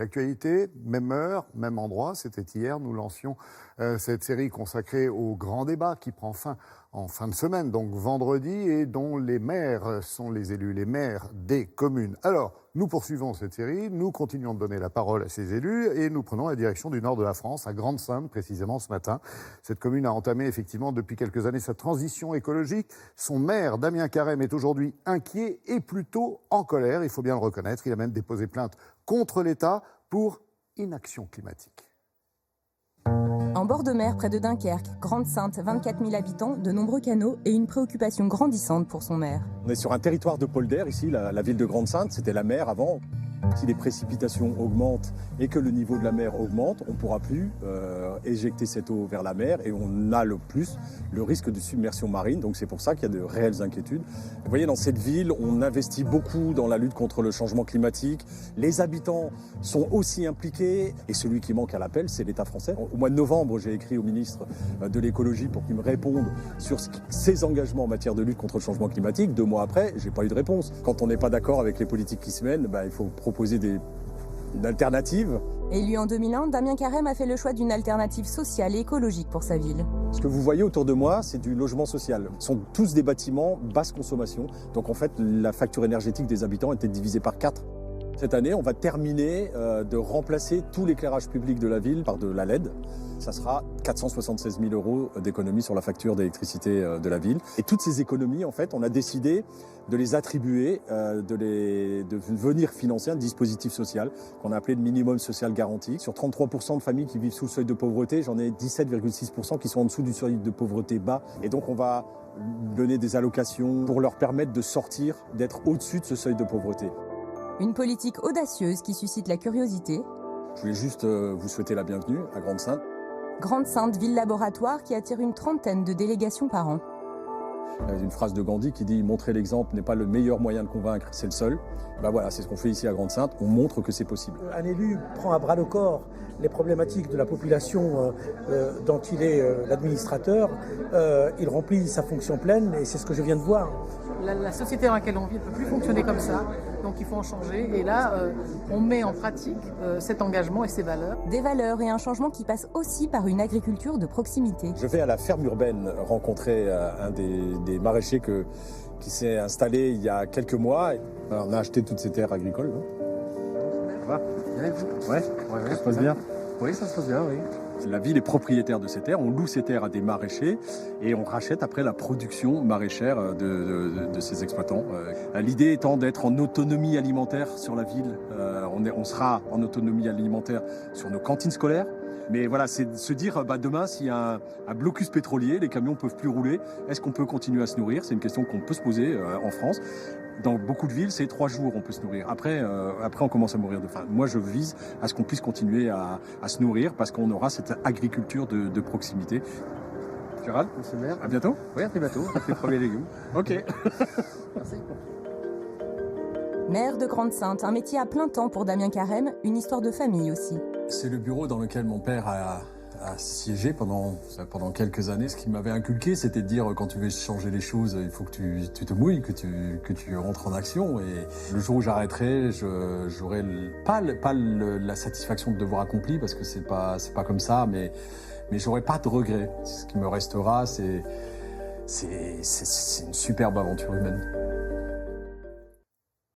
L'actualité, même heure, même endroit, c'était hier, nous lancions cette série consacrée au grand débat qui prend fin en fin de semaine, donc vendredi, et dont les maires sont les élus, les maires des communes. Alors, nous poursuivons cette série, nous continuons de donner la parole à ces élus et nous prenons la direction du nord de la France, à Grande-Synthe précisément ce matin. Cette commune a entamé effectivement depuis quelques années sa transition écologique. Son maire, Damien Carême, est aujourd'hui inquiet et plutôt en colère, il faut bien le reconnaître. Il a même déposé plainte contre l'État pour inaction climatique. En bord de mer, près de Dunkerque, Grande-Synthe, 24 000 habitants, de nombreux canaux et une préoccupation grandissante pour son maire. On est sur un territoire de polder ici, la ville de Grande-Synthe, c'était la mer avant. Si les précipitations augmentent et que le niveau de la mer augmente, on ne pourra plus éjecter cette eau vers la mer et on a le risque de submersion marine. Donc c'est pour ça qu'il y a de réelles inquiétudes. Vous voyez, dans cette ville, on investit beaucoup dans la lutte contre le changement climatique. Les habitants sont aussi impliqués et celui qui manque à l'appel, c'est l'État français. Au mois de novembre, j'ai écrit au ministre de l'écologie pour qu'il me réponde sur ses engagements en matière de lutte contre le changement climatique. 2 mois après, je n'ai pas eu de réponse. Quand on n'est pas d'accord avec les politiques qui se mènent, il faut proposer une alternative. Élu en 2001, Damien Carême a fait le choix d'une alternative sociale et écologique pour sa ville. Ce que vous voyez autour de moi, c'est du logement social. Ce sont tous des bâtiments basse consommation. Donc en fait, la facture énergétique des habitants était divisée par 4. Cette année, on va terminer de remplacer tout l'éclairage public de la ville par de la LED. Ça sera 476 000 € d'économie sur la facture d'électricité de la ville. Et toutes ces économies, en fait, on a décidé de les attribuer, de venir financer un dispositif social qu'on a appelé le minimum social garanti. Sur 33% de familles qui vivent sous le seuil de pauvreté, j'en ai 17,6% qui sont en dessous du seuil de pauvreté bas. Et donc on va donner des allocations pour leur permettre de sortir, d'être au-dessus de ce seuil de pauvreté. Une politique audacieuse qui suscite la curiosité. Je voulais juste vous souhaiter la bienvenue à Grande-Synthe. Grande-Synthe, ville laboratoire qui attire une trentaine de délégations par an. Il y a une phrase de Gandhi qui dit « Montrer l'exemple n'est pas le meilleur moyen de convaincre, c'est le seul ». Voilà, c'est ce qu'on fait ici à Grande-Synthe, on montre que c'est possible. Un élu prend à bras le corps les problématiques de la population dont il est l'administrateur, il remplit sa fonction pleine et c'est ce que je viens de voir. La société dans laquelle on vit ne peut plus fonctionner comme ça, donc il faut en changer. Et là, on met en pratique cet engagement et ces valeurs. Des valeurs et un changement qui passe aussi par une agriculture de proximité. Je vais à la ferme urbaine rencontrer un des maraîchers qui s'est installé il y a quelques mois. Alors, on a acheté toutes ces terres agricoles. Ça va? Bien et vous? Ouais, ça se passe bien. Oui, ça se passe bien, oui. La ville est propriétaire de ces terres, on loue ces terres à des maraîchers et on rachète après la production maraîchère de ces exploitants. L'idée étant d'être en autonomie alimentaire sur la ville. On sera en autonomie alimentaire sur nos cantines scolaires. Mais voilà, c'est de se dire, demain, s'il y a un blocus pétrolier, les camions ne peuvent plus rouler, est-ce qu'on peut continuer à se nourrir? C'est une question qu'on peut se poser en France. Dans beaucoup de villes, c'est 3 jours on peut se nourrir. Après, on commence à mourir de faim. Moi, je vise à ce qu'on puisse continuer à se nourrir parce qu'on aura cette agriculture de proximité. Gérald, Monsieur le maire. à bientôt. Oui, à très bientôt. Avec les premiers légumes. Ok. Merci. Maire de Grande-Synthe, un métier à plein temps pour Damien Carême, une histoire de famille aussi. C'est le bureau dans lequel mon père a siégé pendant quelques années. Ce qu'il m'avait inculqué, c'était de dire quand tu veux changer les choses, il faut que tu te mouilles, que tu rentres en action. Et le jour où j'arrêterai, j'aurai pas la satisfaction de devoir accompli, parce que c'est pas comme ça, mais j'aurai pas de regrets. Ce qui me restera, c'est une superbe aventure humaine.